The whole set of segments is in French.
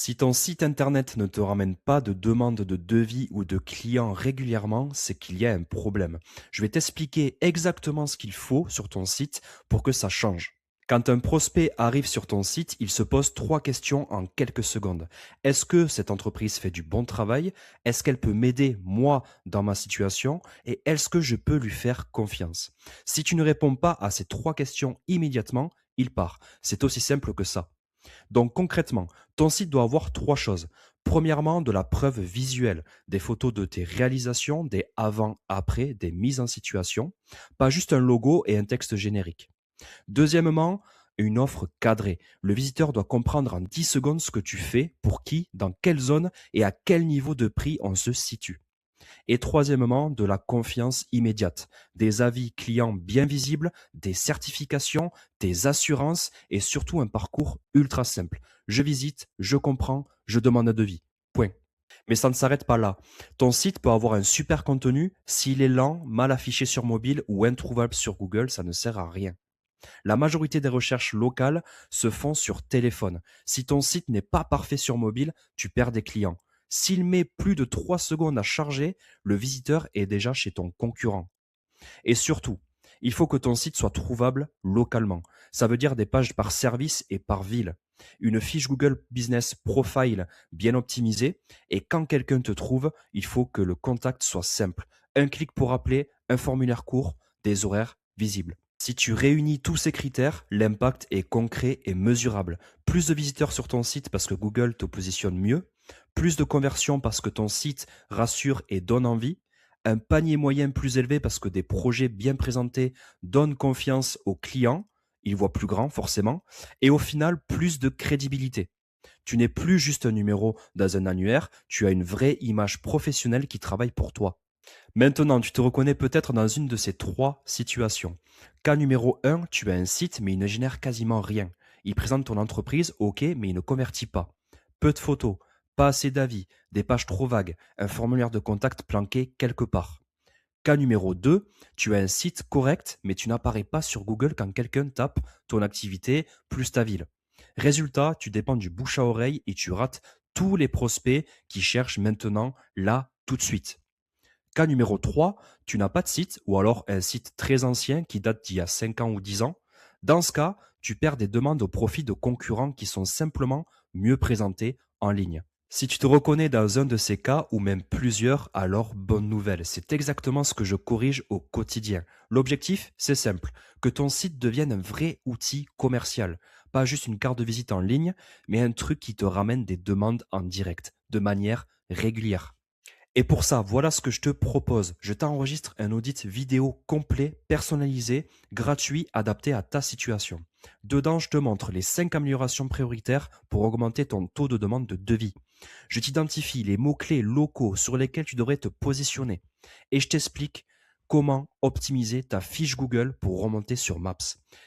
Si ton site internet ne te ramène pas de demandes de devis ou de clients régulièrement, c'est qu'il y a un problème. Je vais t'expliquer exactement ce qu'il faut sur ton site pour que ça change. Quand un prospect arrive sur ton site, il se pose trois questions en quelques secondes. Est-ce que cette entreprise fait du bon travail? Est-ce qu'elle peut m'aider, moi, dans ma situation? Et est-ce que je peux lui faire confiance? Si tu ne réponds pas à ces trois questions immédiatement, il part. C'est aussi simple que ça. Donc concrètement, ton site doit avoir trois choses. Premièrement, de la preuve visuelle, des photos de tes réalisations, des avant-après, des mises en situation, pas juste un logo et un texte générique. Deuxièmement, une offre cadrée. Le visiteur doit comprendre en 10 secondes ce que tu fais, pour qui, dans quelle zone et à quel niveau de prix on se situe. Et troisièmement, de la confiance immédiate, des avis clients bien visibles, des certifications, des assurances et surtout un parcours ultra simple. Je visite, je comprends, je demande un devis. Point. Mais ça ne s'arrête pas là. Ton site peut avoir un super contenu, s'il est lent, mal affiché sur mobile ou introuvable sur Google, ça ne sert à rien. La majorité des recherches locales se font sur téléphone. Si ton site n'est pas parfait sur mobile, tu perds des clients. S'il met plus de 3 secondes à charger, le visiteur est déjà chez ton concurrent. Et surtout, il faut que ton site soit trouvable localement. Ça veut dire des pages par service et par ville. Une fiche Google Business Profile bien optimisée. Et quand quelqu'un te trouve, il faut que le contact soit simple. Un clic pour appeler, un formulaire court, des horaires visibles. Si tu réunis tous ces critères, l'impact est concret et mesurable. Plus de visiteurs sur ton site parce que Google te positionne mieux, plus de conversions parce que ton site rassure et donne envie, un panier moyen plus élevé parce que des projets bien présentés donnent confiance aux clients, ils voient plus grand forcément, et au final plus de crédibilité. Tu n'es plus juste un numéro dans un annuaire, tu as une vraie image professionnelle qui travaille pour toi. Maintenant, tu te reconnais peut-être dans une de ces trois situations. Cas numéro un, tu as un site mais il ne génère quasiment rien. Il présente ton entreprise, ok, mais il ne convertit pas. Peu de photos, pas assez d'avis, des pages trop vagues, un formulaire de contact planqué quelque part. Cas numéro 2, tu as un site correct mais tu n'apparais pas sur Google quand quelqu'un tape ton activité plus ta ville. Résultat, tu dépends du bouche à oreille et tu rates tous les prospects qui cherchent maintenant, là, tout de suite. Cas numéro 3, tu n'as pas de site ou alors un site très ancien qui date d'il y a 5 ans ou 10 ans. Dans ce cas, tu perds des demandes au profit de concurrents qui sont simplement mieux présentés en ligne. Si tu te reconnais dans un de ces cas ou même plusieurs, alors bonne nouvelle. C'est exactement ce que je corrige au quotidien. L'objectif, c'est simple, que ton site devienne un vrai outil commercial. Pas juste une carte de visite en ligne, mais un truc qui te ramène des demandes en direct, de manière régulière. Et pour ça, voilà ce que je te propose. Je t'enregistre un audit vidéo complet, personnalisé, gratuit, adapté à ta situation. Dedans, je te montre les 5 améliorations prioritaires pour augmenter ton taux de demande de devis. Je t'identifie les mots-clés locaux sur lesquels tu devrais te positionner. Et je t'explique comment optimiser ta fiche Google pour remonter sur Maps.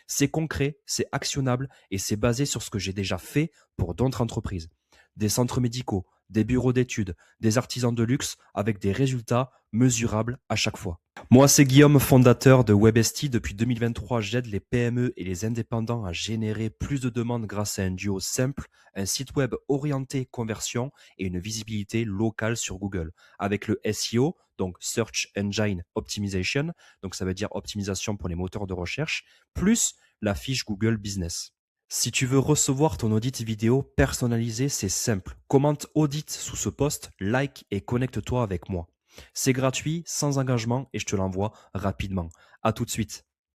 C'est concret, c'est actionnable et c'est basé sur ce que j'ai déjà fait pour d'autres entreprises. Des centres médicaux, des bureaux d'études, des artisans de luxe avec des résultats mesurables à chaque fois. Moi, c'est Guillaume, fondateur de WebEsty. Depuis 2023, j'aide les PME et les indépendants à générer plus de demandes grâce à un duo simple, un site web orienté conversion et une visibilité locale sur Google. Avec le SEO, donc Search Engine Optimization, donc ça veut dire optimisation pour les moteurs de recherche, plus la fiche Google Business. Si tu veux recevoir ton audit vidéo personnalisé, c'est simple. Commente audit sous ce post, like et connecte-toi avec moi. C'est gratuit, sans engagement et je te l'envoie rapidement. À tout de suite.